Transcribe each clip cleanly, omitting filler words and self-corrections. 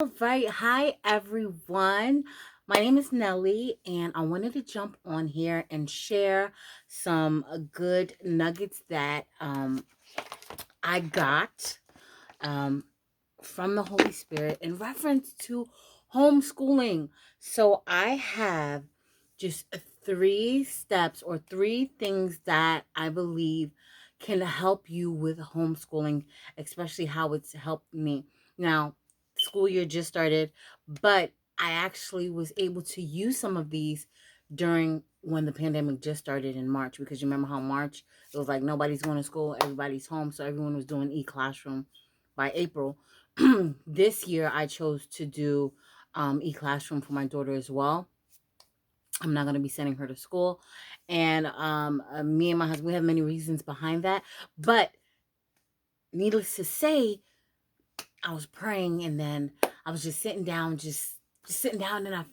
All right. Hi, everyone. My name is Nelly, and I wanted to jump on here and share some good nuggets that I got um, from the Holy Spirit in reference to homeschooling. So I have just three steps or three things that I believe can help you with homeschooling, especially how it's helped me. Now, school year just started, but I actually was able to use some of these during when the pandemic just started in March, because you remember how March it was like nobody's going to school, everybody's home, so everyone was doing e-classroom by April. This year I chose to do e-classroom for my daughter as well. I'm not going to be sending her to school. And me and my husband, we have many reasons behind that. But needless to say, I was praying, and then I was just sitting down, just sitting down, and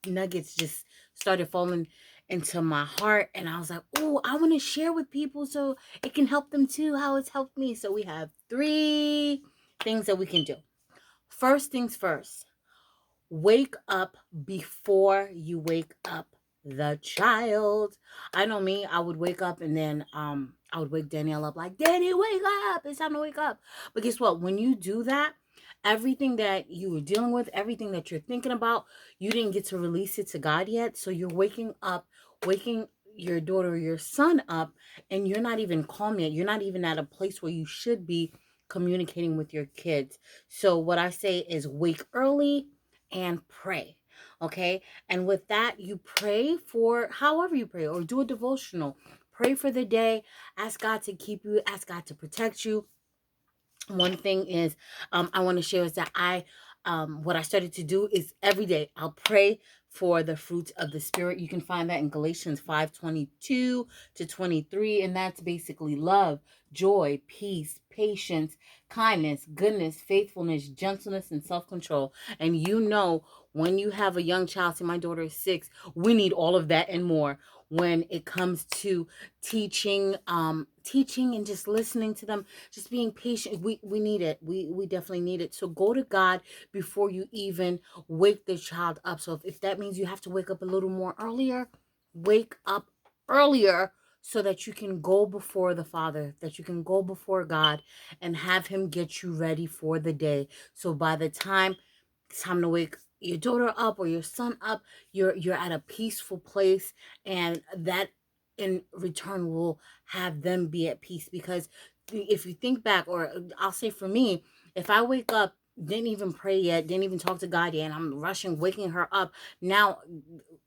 nuggets just started falling into my heart. And I was like, oh, I want to share with people so it can help them too, how it's helped me. So we have three things that we can do. First things first, wake up before you wake up the child. I know me, I would wake up, and then I would wake Danielle up like, Danny, wake up. It's time to wake up. But guess what? When you do that, everything that you were dealing with, everything that you're thinking about, you didn't get to release it to God yet. So you're waking up, waking your daughter or your son up, and you're not even calm yet. You're not even at a place where you should be communicating with your kids. So what I say is wake early and pray. Okay. And with that, you pray for however you pray, or do a devotional. Pray for the day. Ask God to keep you, ask God to protect you. One thing is, I want to share is that what I started to do is every day I'll pray for the fruits of the spirit. You can find that in Galatians 5:22 to 23, and that's basically love, joy, peace, patience, kindness, goodness, faithfulness, gentleness, and self-control. And when you have a young child, see, my daughter is 6, we need all of that and more when it comes to teaching and just listening to them, just being patient. We need it. We definitely need it. So go to God before you even wake the child up. So if that means you have to wake up a little more earlier, wake up earlier so that you can go before the Father, that you can go before God and have him get you ready for the day. So by the time it's time to wake your daughter up or your son up, you're at a peaceful place, and that in return will have them be at peace. Because if you think back, or I'll say for me, if I wake up, didn't even pray yet, didn't even talk to God yet, and I'm rushing waking her up, now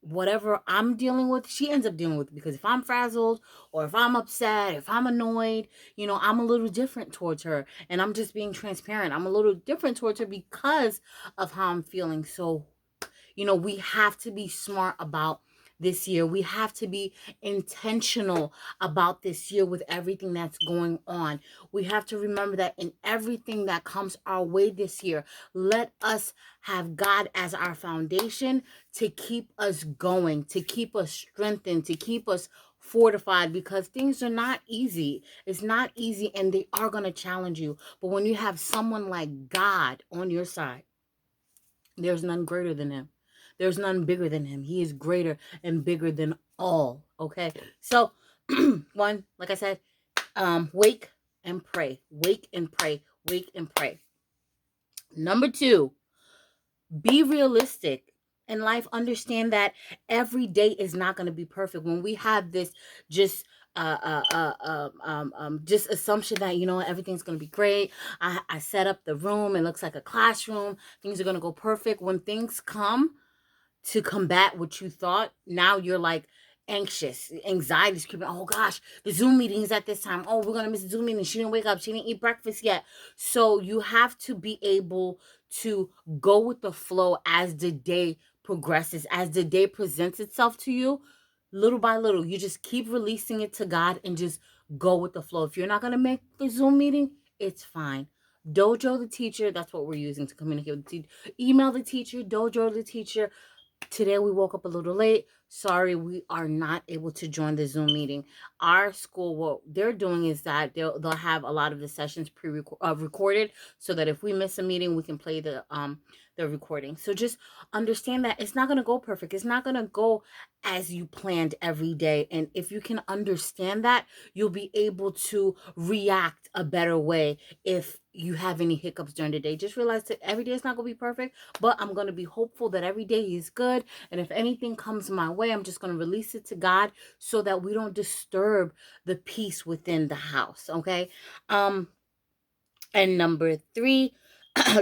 whatever I'm dealing with, she ends up dealing with. Because if I'm frazzled, or if I'm upset, if I'm annoyed, I'm a little different towards her. And I'm just being transparent, I'm a little different towards her because of how I'm feeling. So we have to be smart about this year. We have to be intentional about this year with everything that's going on. We have to remember that in everything that comes our way this year, let us have God as our foundation to keep us going, to keep us strengthened, to keep us fortified, because things are not easy. It's not easy, and they are going to challenge you. But when you have someone like God on your side, there's none greater than him. There's none bigger than him. He is greater and bigger than all. Okay. So, one, like I said, wake and pray. Wake and pray. Wake and pray. Number two, be realistic in life. Understand that every day is not going to be perfect. When we have this just just assumption that everything's going to be great. I set up the room, it looks like a classroom, things are going to go perfect. When things come to combat what you thought, now you're like anxious, anxiety's creeping. Oh gosh, the Zoom meeting is at this time. Oh, we're gonna miss the Zoom meeting. She didn't wake up, she didn't eat breakfast yet. So you have to be able to go with the flow as the day progresses, as the day presents itself to you. Little by little, you just keep releasing it to God and just go with the flow. If you're not gonna make the Zoom meeting, it's fine. Dojo the teacher, that's what we're using to communicate with the teacher. Email the teacher, dojo the teacher. Today we woke up a little late. Sorry, we are not able to join the Zoom meeting. Our school, what they're doing is that they'll have a lot of the sessions recorded, so that if we miss a meeting, we can play the recording. So just understand that it's not going to go perfect. It's not going to go as you planned every day. And if you can understand that, you'll be able to react a better way if you have any hiccups during the day. Just realize that every day is not going to be perfect, but I'm going to be hopeful that every day is good. And if anything comes my way, I'm just going to release it to God so that we don't disturb the peace within the house. Okay. And number three,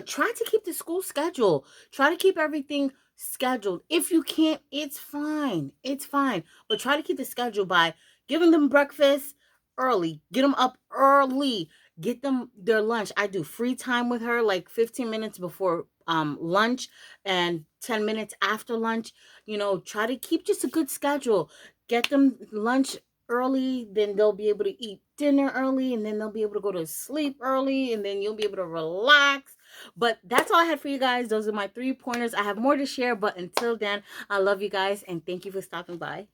try to keep the school schedule. Try to keep everything scheduled. If you can't, it's fine. It's fine. But try to keep the schedule by giving them breakfast early. Get them up early. Get them their lunch. I do free time with her like 15 minutes before lunch and 10 minutes after lunch. Try to keep just a good schedule. Get them lunch early, then they'll be able to eat dinner early, and then they'll be able to go to sleep early, and then you'll be able to relax. But that's all I had for you guys. Those are my 3 pointers. I have more to share, but until then, I love you guys and thank you for stopping by.